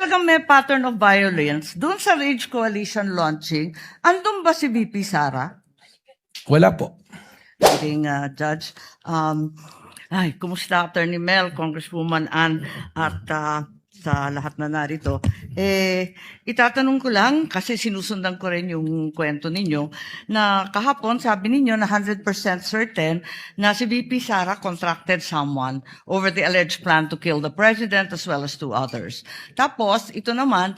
talagang may pattern of violence, doon sa Rage Coalition launching, andun ba si VP Sara? Wala po. Being Judge. Kumusta Attorney Mel, Congresswoman Ann, at sa lahat na narito. Itatanong ko lang, kasi sinusundan ko rin yung kwento ninyo, na kahapon sabi ninyo na 100% certain na si VP Sara contracted someone over the alleged plan to kill the president as well as two others. Tapos, ito naman,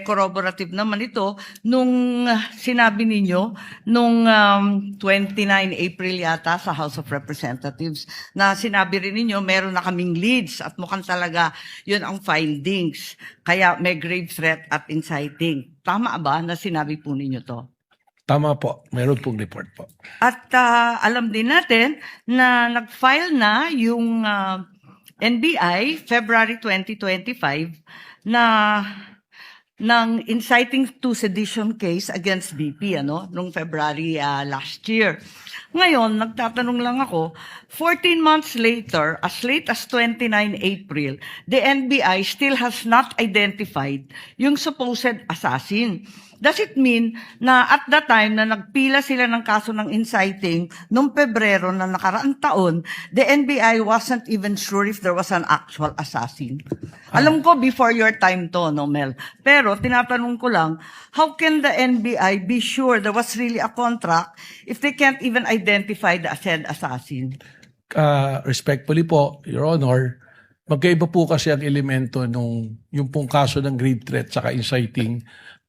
corroborative naman ito, nung sinabi ninyo, nung 29 April yata sa House of Representatives, na sinabi rin ninyo, meron na kaming leads at mukhang talaga yun ang findings. Kaya may grave threat at inciting. Tama ba na sinabi po ninyo to? Tama po. Meron pong report po. At alam din natin na nag-file na yung NBI February 2025 na ng inciting to sedition case against BP nung February last year. Ngayon, nagtatanong lang ako, 14 months later, as late as 29 April, the NBI still has not identified yung supposed assassin. Does it mean na at that time na nagpila sila ng kaso ng inciting noong Pebrero na nakaraang taon, the NBI wasn't even sure if there was an actual assassin? Alam ko before your time to, no, Mel? Pero tinatanong ko lang, how can the NBI be sure there was really a contract if they can't even identify the said assassin? Respectfully po, Your Honor, magkaiba po kasi ang elemento nung yung pong kaso ng grave threat saka inciting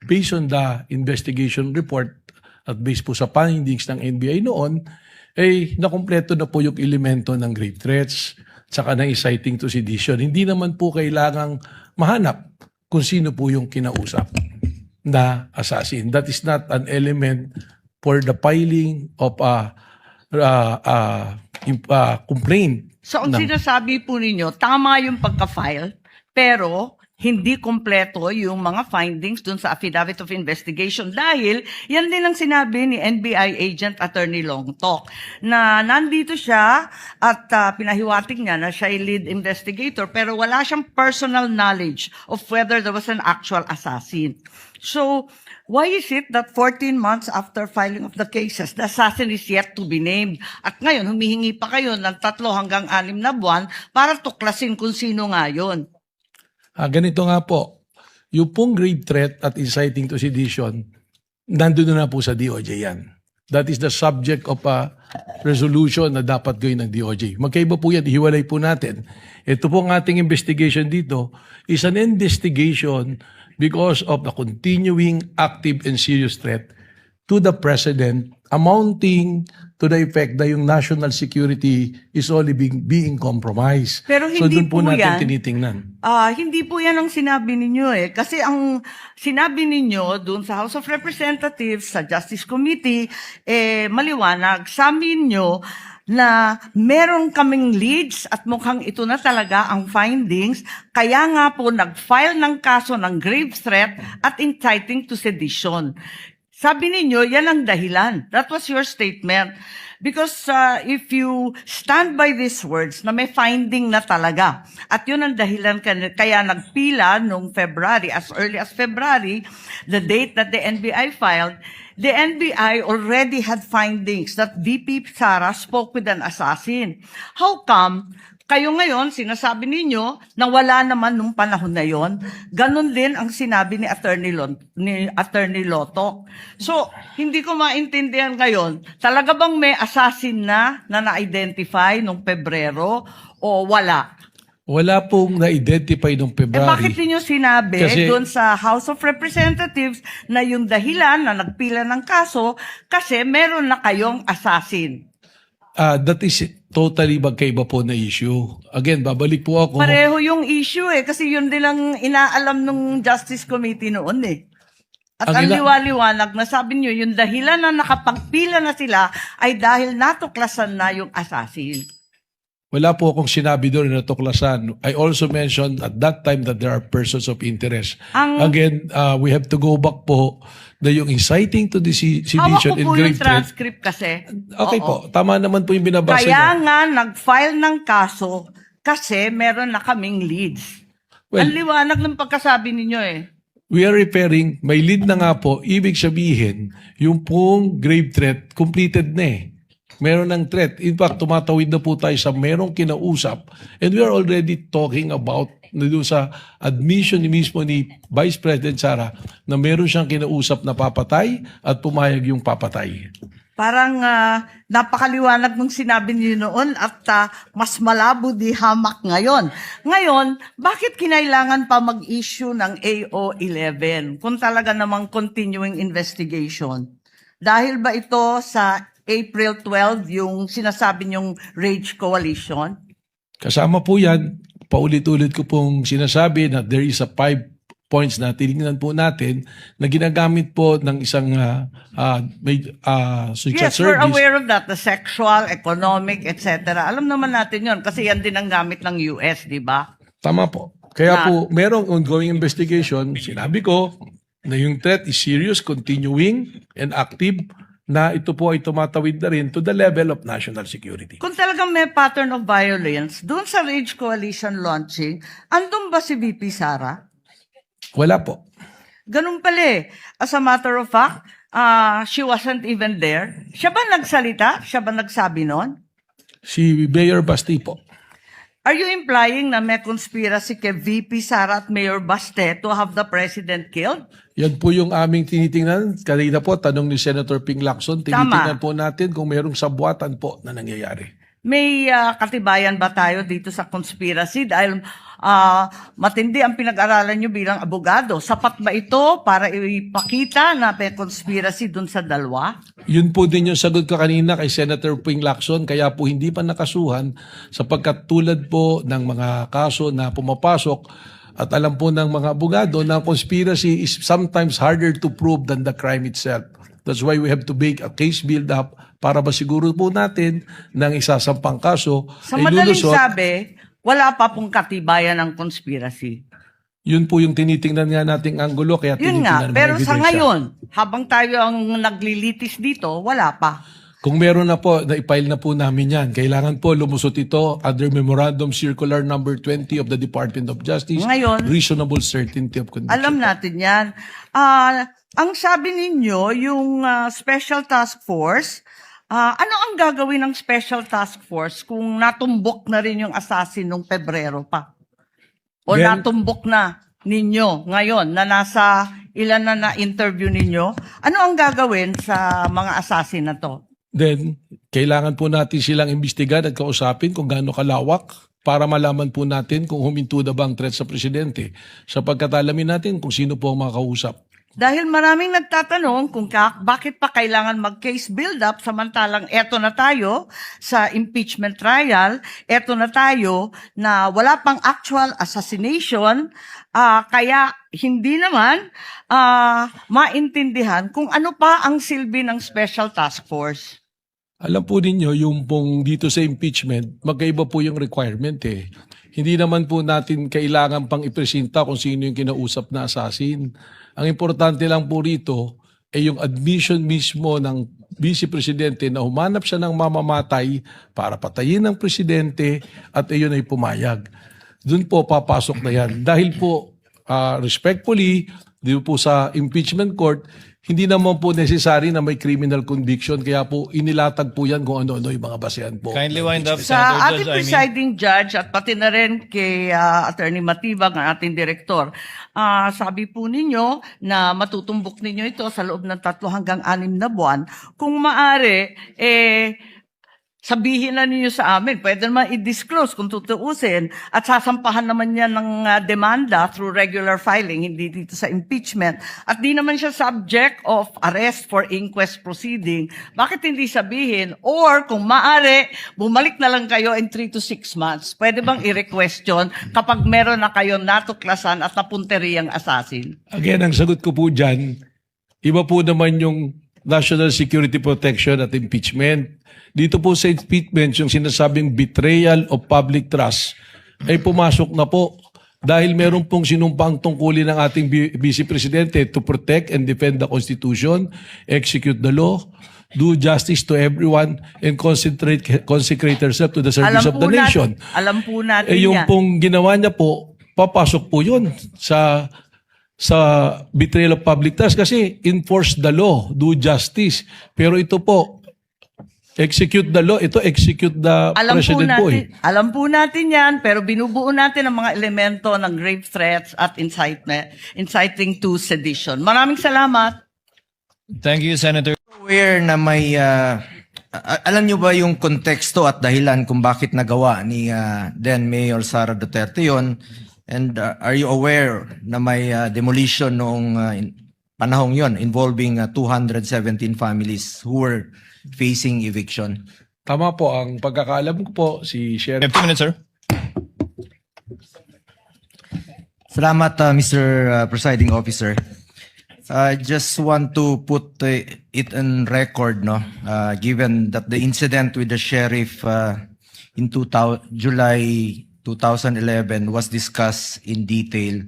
based on the investigation report at based po sa findings ng NBI noon, nakumpleto na po yung elemento ng grave threats saka ng inciting to sedition. Hindi naman po kailangang mahanap kung sino po yung kinausap na assassin. That is not an element for the filing of a complaint. So ang sinasabi po ninyo, tama yung pagka-file, pero hindi kompleto yung mga findings dun sa affidavit of investigation dahil yan din ang sinabi ni NBI agent Attorney Longtok na nandito siya at pinahiwatig niya na siya ay lead investigator pero wala siyang personal knowledge of whether there was an actual assassin. So, why is it that 14 months after filing of the cases, the assassin is yet to be named? At ngayon, humihingi pa kayo ng 3 hanggang 6 na buwan para tuklasin kung sino nga yun. Ganito nga po, yung pong grave threat at inciting to sedition, nandun na po sa DOJ yan. That is the subject of a resolution na dapat gawin ng DOJ. Magkaiba po yan, hiwalay po natin. Ito pong ating investigation dito is an investigation because of the continuing active and serious threat to the President amounting to the effect na yung national security is only being compromised. Pero hindi so doon po natin yan, tinitingnan. Hindi po yan ang sinabi ninyo Kasi ang sinabi ninyo doon sa House of Representatives, sa Justice Committee, maliwanag, sabi ninyo na meron kaming leads at mukhang ito na talaga ang findings. Kaya nga po nag-file ng kaso ng grave threat at inciting to sedition. Sabi ninyo, yan ang dahilan. That was your statement. Because if you stand by these words na may finding na talaga, at yun ang dahilan kaya nagpila noong February, as early as February, the date that the NBI filed, the NBI already had findings that VP Sara spoke with an assassin. How come kayo ngayon, sinasabi ninyo na wala naman nung panahon na yon? Ganon din ang sinabi ni Attorney Lotok. So, hindi ko maintindihan ngayon, talaga bang may assassin na na-identify nung Pebrero o wala? Wala pong na-identify nung February. Bakit niyo sinabi doon sa House of Representatives na yung dahilan na nagpila ng kaso kasi meron na kayong assassin? That is totally magkaiba po na issue. Again, babalik po ako. Pareho yung issue kasi yun din ang inaalam ng Justice Committee noon At ang liwaliwanag na sabi niyo, yung dahilan na nakapagpila na sila ay dahil natuklasan na yung assassin. Wala po akong sinabi doon na natuklasan. I also mentioned at that time that there are persons of interest. Again, we have to go back po na yung inciting to the sedition and grave threat. Hawak ko po yung transcript kasi. Okay po, tama naman po yung binabasa Kaya niyo. nga nag-file ng kaso kasi meron na kaming leads. Well, Ang liwanag ng pagkasabi ninyo eh. we are repairing, may lead na nga po, ibig sabihin, yung pong grave threat, completed na eh. Meron ng threat. In fact, tumatawid na po tayo sa merong kinausap. And we are already talking about doon sa admission ni mismo ni Vice President Sara na meron siyang kinausap na papatay at pumayag yung papatay. Parang napakaliwanag ng sinabi niyo noon at mas malabo di hamak ngayon. Ngayon, bakit kinailangan pa mag-issue ng AO11 kung talaga namang continuing investigation? Dahil ba ito sa April 12 yung sinasabi niyong Rage Coalition? Kasama po yan, paulit-ulit ko pong sinasabi na there is a 5 points na tinignan po natin na ginagamit po ng isang social Yes, we're service. aware of that. The sexual, economic, etc. Alam naman natin yon kasi yan din ang gamit ng US, di ba? Tama po. Kaya po, merong ongoing investigation. Sinabi ko na yung threat is serious, continuing, and active, na ito po ay tumatawid na rin to the level of national security. Kung talagang may pattern of violence, doon sa Rage Coalition launching, andun ba si VP Sara? Wala po. Ganun pala eh. As a matter of fact, she wasn't even there. Siya ba nagsalita? Siya ba nagsabi nun? Si Mayor Basti po. Are you implying na may conspiracy kay VP Sara at Mayor Baste to have the president killed? Yan po yung aming tinitingnan. Kanina po, tanong ni Senator Ping Lacson, tinitingnan po natin kung mayroong sabuatan po na nangyayari. May katibayan ba tayo dito sa conspiracy? Dahil matindi ang pinag-aralan nyo bilang abogado. Sapat ba ito para ipakita na may conspiracy dun sa dalawa? Yun po din yung sagot ko kanina kay Senator Ping Lacson, kaya po hindi pa nakasuhan sapagkat tulad po ng mga kaso na pumapasok at alam po ng mga abogado na conspiracy is sometimes harder to prove than the crime itself. That's why we have to make a case build-up para masiguro po natin ng isasampang kaso Sa ay madaling lulusot. sabi, wala pa pong katibayan ng conspiracy. Yun po yung tinitingnan nga nating anggulo kaya Yun nga, tinitingnan pero ng sa ebidensya. ngayon, habang tayo ang naglilitis dito, wala pa. Kung meron na po, na-file na po namin yan. Kailangan po lumusot ito under Memorandum Circular number 20 of the Department of Justice. Ngayon, reasonable certainty of conviction. alam natin yan. Ang sabi ninyo, yung Special Task Force, ano ang gagawin ng Special Task Force kung natumbok na rin yung assassin nung Pebrero pa? O Then- natumbok na ninyo ngayon na nasa ilan na interview ninyo? Ano ang gagawin sa mga assassin na to? Then, kailangan po natin silang imbestigan at kausapin kung gaano kalawak para malaman po natin kung huminto na ba ang threat sa presidente sapagkat alamin natin kung sino po ang makakausap. Dahil maraming nagtatanong kung bakit pa kailangan mag-case build-up samantalang eto na tayo sa impeachment trial, eto na tayo na wala pang actual assassination, kaya hindi naman maintindihan kung ano pa ang silbi ng Special Task Force. Alam po ninyo, yung pong dito sa impeachment, magkaiba po yung requirement eh. Hindi naman po natin kailangan pang ipresenta kung sino yung kinausap na assassin. Ang importante lang po rito ay yung admission mismo ng Vice Presidente na humanap siya ng mamamatay para patayin ng Presidente at iyon ay pumayag. Doon po papasok na yan. Dahil po, respectfully, dito po sa impeachment court, hindi naman po necessary na may criminal conviction. Kaya po inilatag po yan kung ano-ano yung mga basehan po. Kindly wind up, Sa Senator ating Judge. presiding judge at pati na rin kay Attorney Matibag, ang ating direktor, sabi po ninyo na matutumbok ninyo ito sa loob ng 3 hanggang 6 na buwan. Kung maaari, sabihin na ninyo sa amin, pwede naman i-disclose kung tutuusin at sasampahan naman yan ng demanda through regular filing, hindi dito sa impeachment. At di naman siya subject of arrest for inquest proceeding. Bakit hindi sabihin? Or kung maaari, bumalik na lang kayo in 3 to 6 months. Pwede bang i-requestion kapag meron na kayo natuklasan at napunteriyang assassin? Again, ang sagot ko po dyan, iba po naman yung national security protection at impeachment. Dito po sa impeachment, yung sinasabing betrayal of public trust ay pumasok na po dahil meron pong sinumpang tungkulin ng ating Vice Presidente to protect and defend the Constitution, execute the law, do justice to everyone, and consecrate herself to the service of the nation. Alam po natin Yung yan. pong ginawa niya po, papasok po yun sa betrayal of public trust kasi enforce the law, do justice. Pero ito po, execute the law, ito execute the president po eh. Alam po natin yan, pero binubuo natin ang mga elemento ng grave threats at inciting to sedition. Maraming salamat. Thank you, Senator. Aware na may alam niyo ba yung konteksto at dahilan kung bakit nagawa ni then Mayor Sara Duterte yon? And are you aware na may demolition noong panahong yon involving 217 families who were facing eviction? Tama po, ang pagkakaalam ko po, si You Sheriff have 2 minutes, sir. Salamat, Mr. Presiding Officer. I just want to put it on record, no, given that the incident with the sheriff in July 2011 was discussed in detail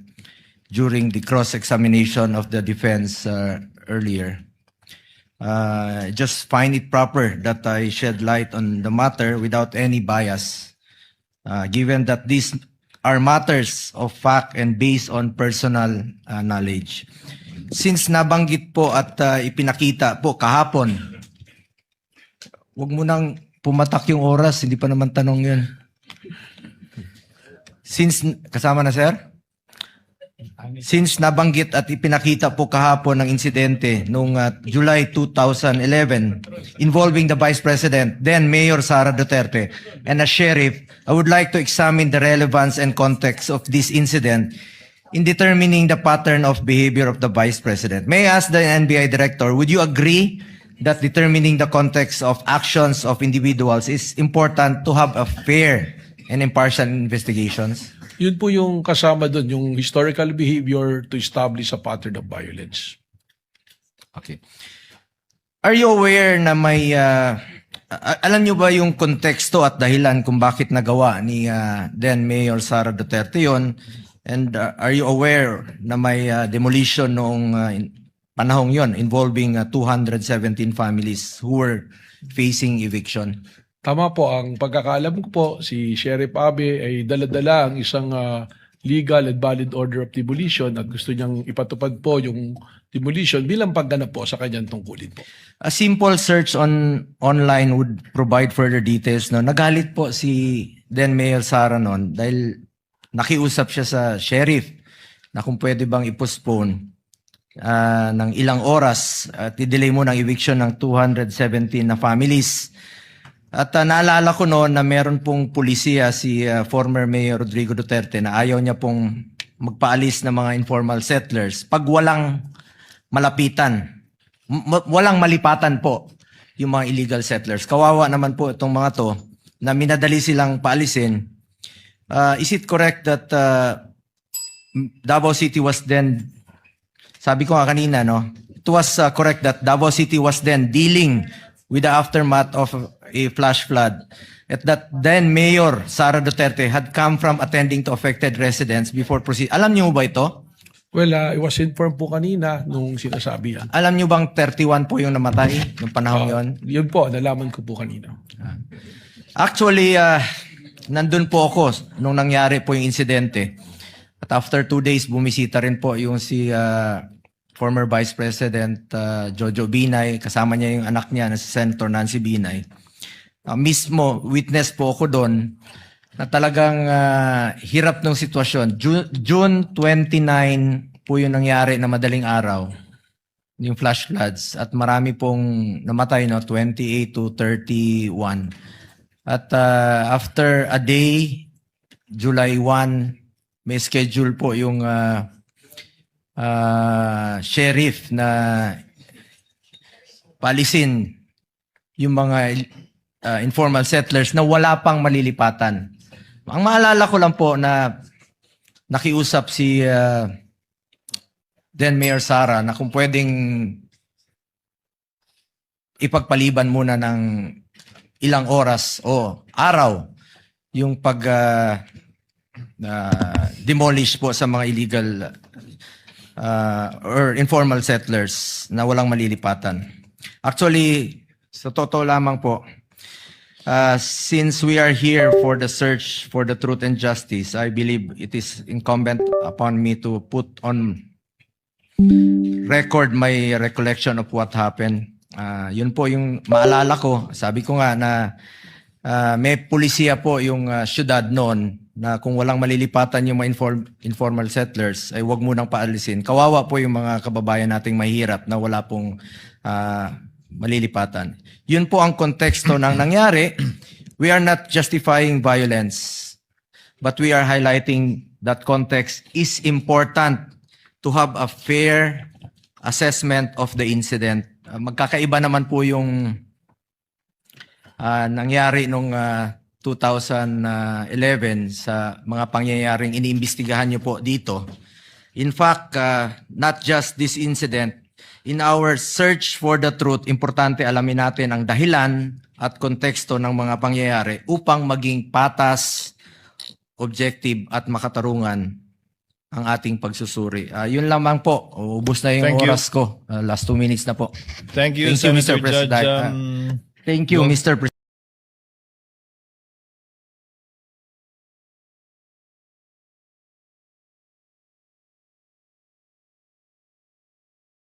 during the cross-examination of the defense earlier. Just find it proper that I shed light on the matter without any bias, given that these are matters of fact and based on personal knowledge. Since nabanggit po at ipinakita po kahapon, wag mo nang pumatak yung oras, hindi pa naman tanong yun. Kasama na, sir? Since nabanggit at ipinakita po kahapon ng insidente noong July 2011 involving the Vice President, then Mayor Sara Duterte, and a sheriff, I would like to examine the relevance and context of this incident in determining the pattern of behavior of the Vice President. May I ask the NBI Director, would you agree that determining the context of actions of individuals is important to have a fair and impartial investigations? Yun po yung kasama doon, yung historical behavior to establish a pattern of violence. Okay. Are you aware na may alam niyo ba yung konteksto at dahilan kung bakit nagawa ni then Mayor Sara Duterte yon? And are you aware na may demolition noong panahong yon involving 217 families who were facing eviction? Tama po, ang pagkakaalam ko po, si Sheriff Abe ay dala-dala ang isang legal and valid order of demolition at gusto niyang ipatupad po yung demolition bilang pagganap po sa kanyang tungkulin po. A simple search online would provide further details. No? Nagalit po si then Mayor Sara noon dahil nakiusap siya sa sheriff na kung pwede bang i-postpone ng ilang oras at i-delay mo ng eviction ng 217 na families. At naalala ko noon na meron pong pulisiya si former Mayor Rodrigo Duterte na ayaw niya pong magpaalis ng mga informal settlers pag walang malapitan, walang malipatan po yung mga illegal settlers. Kawawa naman po itong mga to na minadali silang paalisin. Is it correct that Davao City was then, sabi ko nga kanina, no? It was correct that Davao City was then dealing with the aftermath of a flash flood. At that then Mayor Sara Duterte had come from attending to affected residents before proceed. Alam niyo ba ito? Well, I was informed po kanina nung sinasabi yan. Alam niyo bang 31 po yung namatay nung panahon yon? Yun po, nalaman ko po kanina. Actually, nandun po ako nung nangyari po yung insidente. At after 2 days, bumisita rin po yung si former Vice President Jojo Binay. Kasama niya yung anak niya na si Senator Nancy Binay. Mismo, witness po ako doon na talagang hirap ng sitwasyon. June 29 po yung nangyari na madaling araw, yung flash floods. At marami pong namatay, no? 28 to 31. At after a day, July 1, may schedule po yung sheriff na palisin yung mga informal settlers na wala pang malilipatan. Ang maalala ko lang po na nakiusap si then Mayor Sara na kung pwedeng ipagpaliban muna ng ilang oras o araw yung pag demolish po sa mga illegal or informal settlers na walang malilipatan. Actually, sa totoo lamang po, Since we are here for the search for the truth and justice, I believe it is incumbent upon me to put on record my recollection of what happened. Yun po yung maalala ko. Sabi ko nga na may pulisiya po yung syudad noon na kung walang malilipatan yung mga informal settlers ay wag munang paalisin. Kawawa po yung mga kababayan nating mahirap na wala pong malilipatan. Yun po ang konteksto ng nangyari. We are not justifying violence, but we are highlighting that context is important to have a fair assessment of the incident. Magkakaiba naman po yung nangyari nung 2011 sa mga pangyayaring iniimbestigahan nyo po dito. In fact, not just this incident, in our search for the truth, importante alamin natin ang dahilan at konteksto ng mga pangyayari upang maging patas, objective at makatarungan ang ating pagsusuri. Yun lamang po. Ubus na yung Thank you. oras ko. Last 2 minutes na po. Thank you, Thank you, Mr. Senator Judge. President. Thank you, Mr. President.